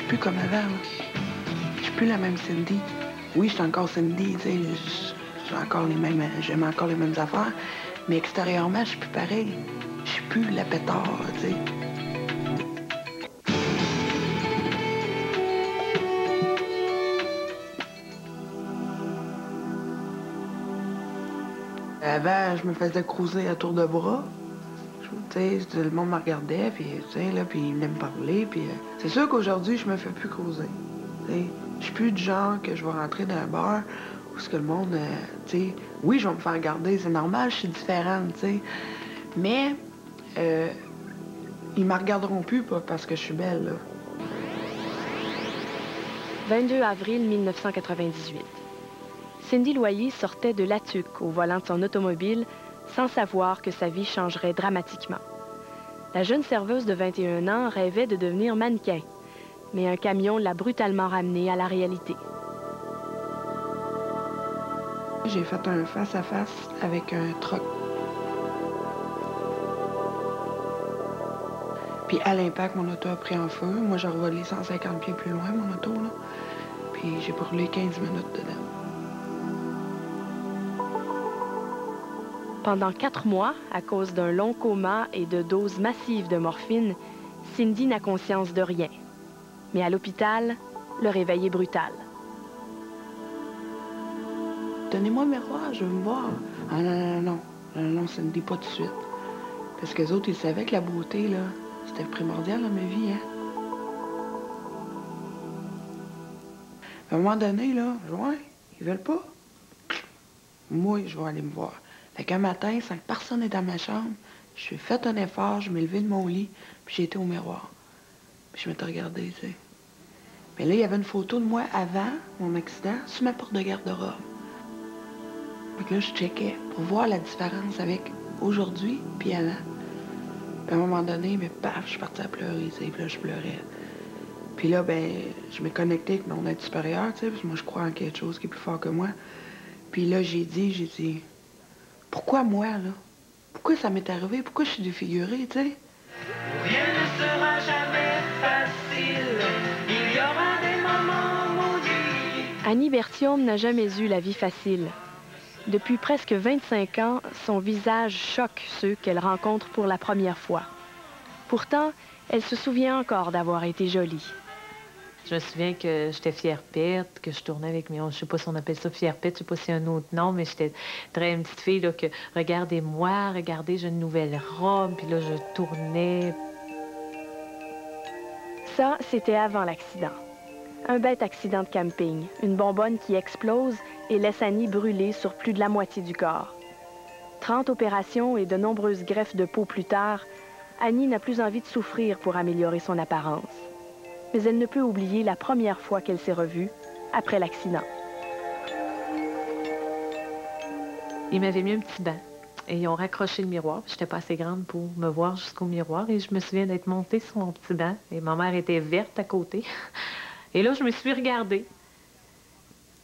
plus comme avant, là. Je suis plus la même Cindy. Oui, je suis encore Cindy, tu sais, j'aime encore les mêmes affaires, mais extérieurement, je suis plus pareil. Je suis plus la pétard, tu sais. Avant, je me faisais cruiser à tour de bras. Tu sais, le monde me regardait, puis tu sais, là, puis il venait me parler, puis c'est sûr qu'aujourd'hui, je me fais plus cruiser. Tu sais, je suis plus du genre que je vais rentrer dans un bar où ce que le monde, tu sais, oui, je vais me faire garder, c'est normal, je suis différente, tu sais, mais ils me regarderont plus pas parce que je suis belle, là. 22 avril 1998. Cindy Loyer sortait de Latuc au volant de son automobile sans savoir que sa vie changerait dramatiquement. La jeune serveuse de 21 ans rêvait de devenir mannequin, mais un camion l'a brutalement ramenée à la réalité. J'ai fait un face-à-face avec un truck. Puis à l'impact, mon auto a pris en feu. Moi, j'ai revolé 150 pieds plus loin, mon auto, là. Puis j'ai brûlé 15 minutes dedans. Pendant 4 mois, à cause d'un long coma et de doses massives de morphine, Cindy n'a conscience de rien. Mais à l'hôpital, le réveil est brutal. Donnez-moi le miroir, je veux me voir. Ah non, Cindy, pas tout de suite. Parce que les autres, ils savaient que la beauté, là, c'était primordial dans ma vie, hein. À un moment donné, là, ouais, ils veulent pas. Moi, je vais aller me voir. Fait qu'un matin, sans que personne n'est dans ma chambre, je suis fait un effort, je m'ai levé de mon lit, puis j'ai été au miroir. Puis je m'étais regardée, tu sais. Mais là, il y avait une photo de moi avant mon accident sur ma porte de garde-robe. Fait que là, je checkais pour voir la différence avec aujourd'hui puis avant. Puis à un moment donné, mais paf, je suis partie à pleurer, tu sais, puis là, je pleurais. Puis là, ben, je m'ai connectée avec mon être supérieur, tu sais, parce que moi, je crois en quelque chose qui est plus fort que moi. Puis là, j'ai dit, pourquoi moi, là? Pourquoi ça m'est arrivé? Pourquoi je suis défigurée, tu sais? Rien ne sera jamais facile, il y aura des moments maudits. Annie Berthiaume n'a jamais eu la vie facile. Depuis presque 25 ans, son visage choque ceux qu'elle rencontre pour la première fois. Pourtant, elle se souvient encore d'avoir été jolie. Je me souviens que j'étais fière pète, que je tournais avec mes... Je sais pas si on appelle ça fière pète, je sais pas s'il y a un autre nom, mais j'étais une petite fille, là, que regardez-moi, regardez, j'ai une nouvelle robe, puis là, je tournais. Ça, c'était avant l'accident. Un bête accident de camping, une bonbonne qui explose et laisse Annie brûler sur plus de la moitié du corps. 30 opérations et de nombreuses greffes de peau plus tard, Annie n'a plus envie de souffrir pour améliorer son apparence. Mais elle ne peut oublier la première fois qu'elle s'est revue, après l'accident. Ils m'avaient mis un petit banc et ils ont raccroché le miroir. Je n'étais pas assez grande pour me voir jusqu'au miroir et je me souviens d'être montée sur mon petit banc et ma mère était verte à côté. Et là, je me suis regardée.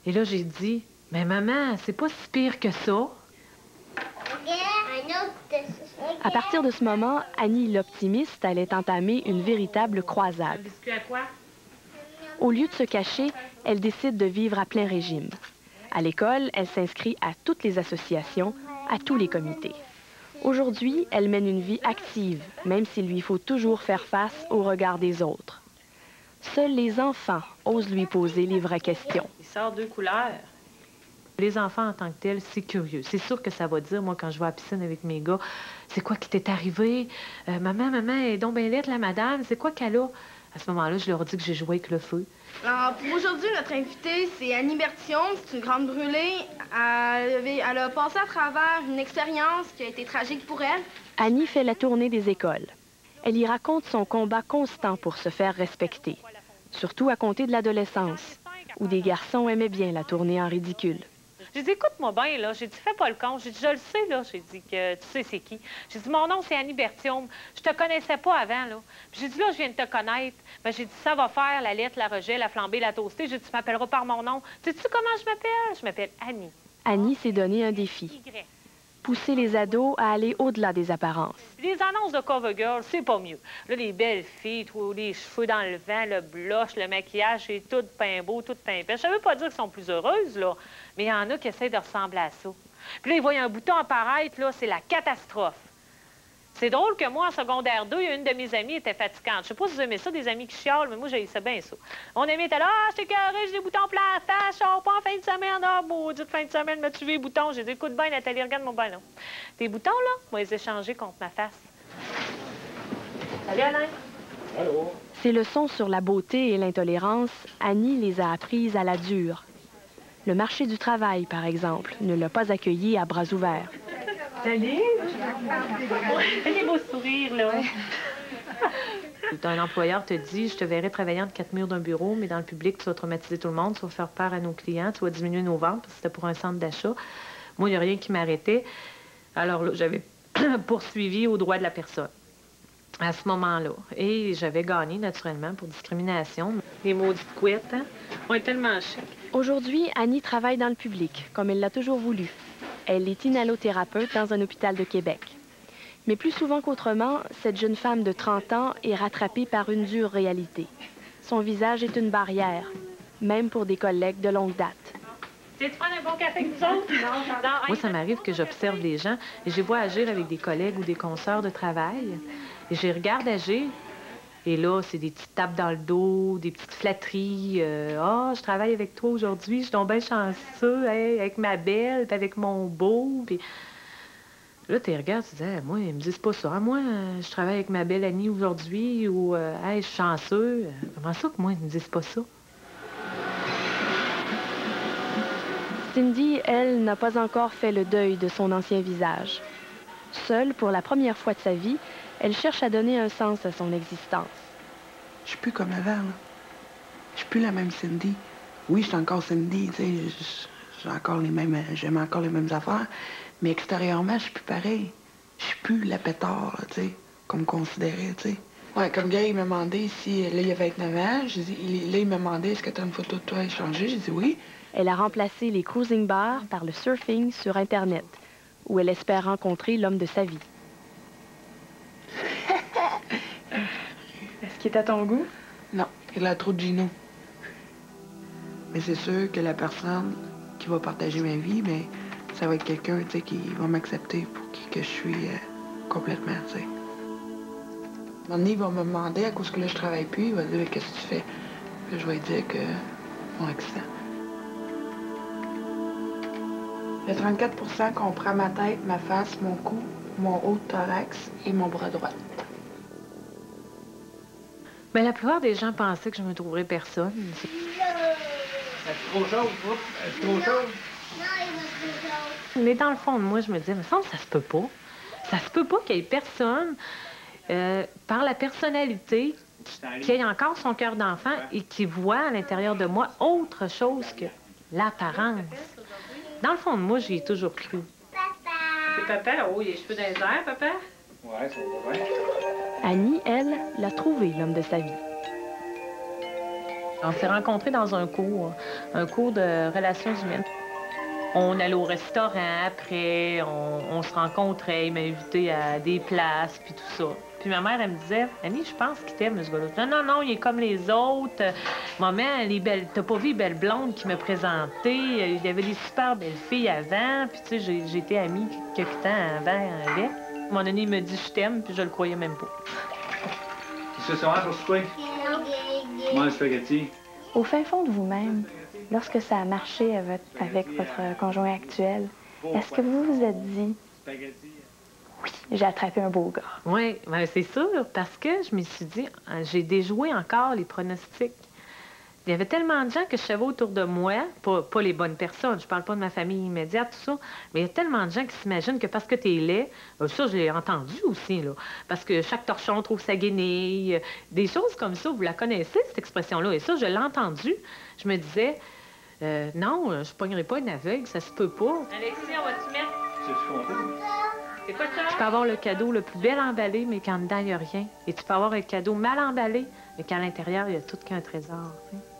Et là, j'ai dit, « Mais maman, c'est pas si pire que ça. » À partir de ce moment, Annie l'optimiste allait entamer une véritable croisade. Au lieu de se cacher, elle décide de vivre à plein régime. À l'école, elle s'inscrit à toutes les associations, à tous les comités. Aujourd'hui, elle mène une vie active, même s'il lui faut toujours faire face au regard des autres. Seuls les enfants osent lui poser les vraies questions. Il sort 2 couleurs. Les enfants en tant que tels, c'est curieux. C'est sûr que ça va dire, moi, quand je vais à la piscine avec mes gars, c'est quoi qui t'est arrivé? Maman, elle est donc bien laide, la madame. C'est quoi qu'elle a? À ce moment-là, je leur dis que j'ai joué avec le feu. Alors, pour aujourd'hui, notre invitée, c'est Annie Berthiaume. C'est une grande brûlée. Elle a passé à travers une expérience qui a été tragique pour elle. Annie fait la tournée des écoles. Elle y raconte son combat constant pour se faire respecter, surtout à compter de l'adolescence, où des garçons aimaient bien la tourner en ridicule. J'ai dit, écoute-moi bien, là. J'ai dit, fais pas le con. J'ai dit, je le sais, là. J'ai dit que tu sais c'est qui. J'ai dit, mon nom, c'est Annie Berthiaume. Je te connaissais pas avant, là. Puis j'ai dit, là, je viens de te connaître. Ben, j'ai dit, ça va faire la lettre, la rejet, la flambée, la toastée. J'ai dit, tu m'appelleras par mon nom. Sais-tu comment je m'appelle? Je m'appelle Annie. Annie s'est donné un défi. pousser les ados à aller au-delà des apparences. Les annonces de cover girl, c'est pas mieux. Là, les belles filles, les cheveux dans le vent, le blush, le maquillage, c'est tout pain beau, tout pain pêche. Ça veut pas dire qu'elles sont plus heureuses, là, mais il y en a qui essaient de ressembler à ça. Puis là, ils voient un bouton apparaître, là, c'est la catastrophe. C'est drôle que moi, en secondaire 2, il y a une de mes amies qui était fatigante. Je sais pas si vous aimez ça, des amis qui chialent, mais moi, j'haïssais bien ça. Mon ami était là, « Ah, je t'ai carré, j'ai des boutons plein à la face, je sors pas en fin de semaine. Ah, maudite fin de semaine, me tuer les boutons. » J'ai dit, « Écoute bien, Nathalie, regarde mon ballon. Tes boutons, là, moi, les échanger contre ma face. » Salut, Alain. Allô? Ces leçons sur la beauté et l'intolérance, Annie les a apprises à la dure. Le marché du travail, par exemple, ne l'a pas accueillie à bras ouverts. Salut! Fais des beaux sourires, là. Un employeur te dit, je te verrai travailler entre 4 murs d'un bureau, mais dans le public, tu vas traumatiser tout le monde, tu vas faire peur à nos clients, tu vas diminuer nos ventes, parce que c'était pour un centre d'achat. Moi, il n'y a rien qui m'arrêtait. Alors là, j'avais poursuivi au droit de la personne à ce moment-là. Et j'avais gagné, naturellement, pour discrimination. Les maudites couettes, hein? On est tellement chic. Aujourd'hui, Annie travaille dans le public, comme elle l'a toujours voulu. Elle est inhalothérapeute dans un hôpital de Québec. Mais plus souvent qu'autrement, cette jeune femme de 30 ans est rattrapée par une dure réalité. Son visage est une barrière, même pour des collègues de longue date. Tu veux prendre un bon café avec nous autres? Non. Moi, ça m'arrive que j'observe les gens et je les vois agir avec des collègues ou des consoeurs de travail. Et je les regarde agir. Et là, c'est des petites tapes dans le dos, des petites flatteries. Ah, je travaille avec toi aujourd'hui, je suis donc bien chanceux, hey, avec ma belle, puis avec mon beau. Puis là, tu les regardes, tu dis, hey, moi, ils me disent pas ça. Moi, je travaille avec ma belle Annie aujourd'hui, ou hey, je suis chanceux. Comment ça que moi, ils me disent pas ça? Cindy, elle, n'a pas encore fait le deuil de son ancien visage. Seule, pour la première fois de sa vie, elle cherche à donner un sens à son existence. Je suis plus comme avant, là. Je suis plus la même Cindy. Oui, je suis encore Cindy, tu sais, j'aime encore les mêmes affaires, mais extérieurement, je suis plus pareil. Je suis plus la pétard, tu sais, comme considéré, tu sais. Ouais, comme gars, il m'a demandé si, là, il y a 29 ans, là, il m'a demandé, est-ce que tu as une photo de toi échangée? J'ai dit oui. Elle a remplacé les cruising bars par le surfing sur Internet, où elle espère rencontrer l'homme de sa vie. Est-ce qu'il est à ton goût? Non, il a trop de Gino. Mais c'est sûr que la personne qui va partager ma vie, mais ça va être quelqu'un, tu sais, qui va m'accepter pour que je suis complètement, tu sais. Un moment donné, il va me demander, à cause que là, je travaille plus, il va dire, qu'est-ce que tu fais? Puis je vais lui dire que mon accident. Le 34% comprend ma tête, ma face, mon cou, mon haut de thorax et mon bras droit. Bien, la plupart des gens pensaient que je me trouverais personne. Est-ce trop chaud? Est-ce trop chaud? Mais dans le fond de moi, je me disais, mais ça se peut pas. Ça se peut pas qu'il y ait personne, par la personnalité, qui ait encore son cœur d'enfant et qui voit à l'intérieur de moi autre chose que l'apparence. Dans le fond de moi, j'y ai toujours cru. Papa! C'est papa? Oh, il a les cheveux dans les airs, papa? Ouais, ça va bien. Annie, elle, l'a trouvé, l'homme de sa vie. On s'est rencontrés dans un cours de relations humaines. On allait au restaurant après, on se rencontrait, il m'a invité à des places, puis tout ça. Puis ma mère, elle me disait, « Annie, je pense qu'il t'aime, ce gars-là. » Non, non, il est comme les autres. Maman, t'as pas vu les belles blondes qui me présentaient? Il y avait des super belles filles avant. Puis tu sais, j'ai été amie quelque temps avant avec. À un moment donné, il me dit, « Je t'aime », puis je le croyais même pas. Qu'est-ce que ça va sur souper? Moi, le spaghetti. Au fin fond de vous-même, lorsque ça a marché avec votre conjoint actuel, est-ce que vous vous êtes dit, oui, j'ai attrapé un beau gars? Oui, ben c'est sûr, parce que je me suis dit, j'ai déjoué encore les pronostics. Il y avait tellement de gens que je savais autour de moi, pas les bonnes personnes, je parle pas de ma famille immédiate, tout ça, mais il y a tellement de gens qui s'imaginent que parce que t'es laid, ça je l'ai entendu aussi, là, parce que chaque torchon trouve sa guenille, des choses comme ça, vous la connaissez, cette expression-là, et ça, je l'ai entendu. Je me disais, non, je pognerai pas une aveugle, ça se peut pas. Alexis, on va-tu mettre? C'est quoi ça? Tu peux avoir le cadeau le plus bel emballé, mais qu'en dedans, il n'y a rien. Et tu peux avoir un cadeau mal emballé, mais qu'à l'intérieur, il y a tout qu'un trésor. T'sais.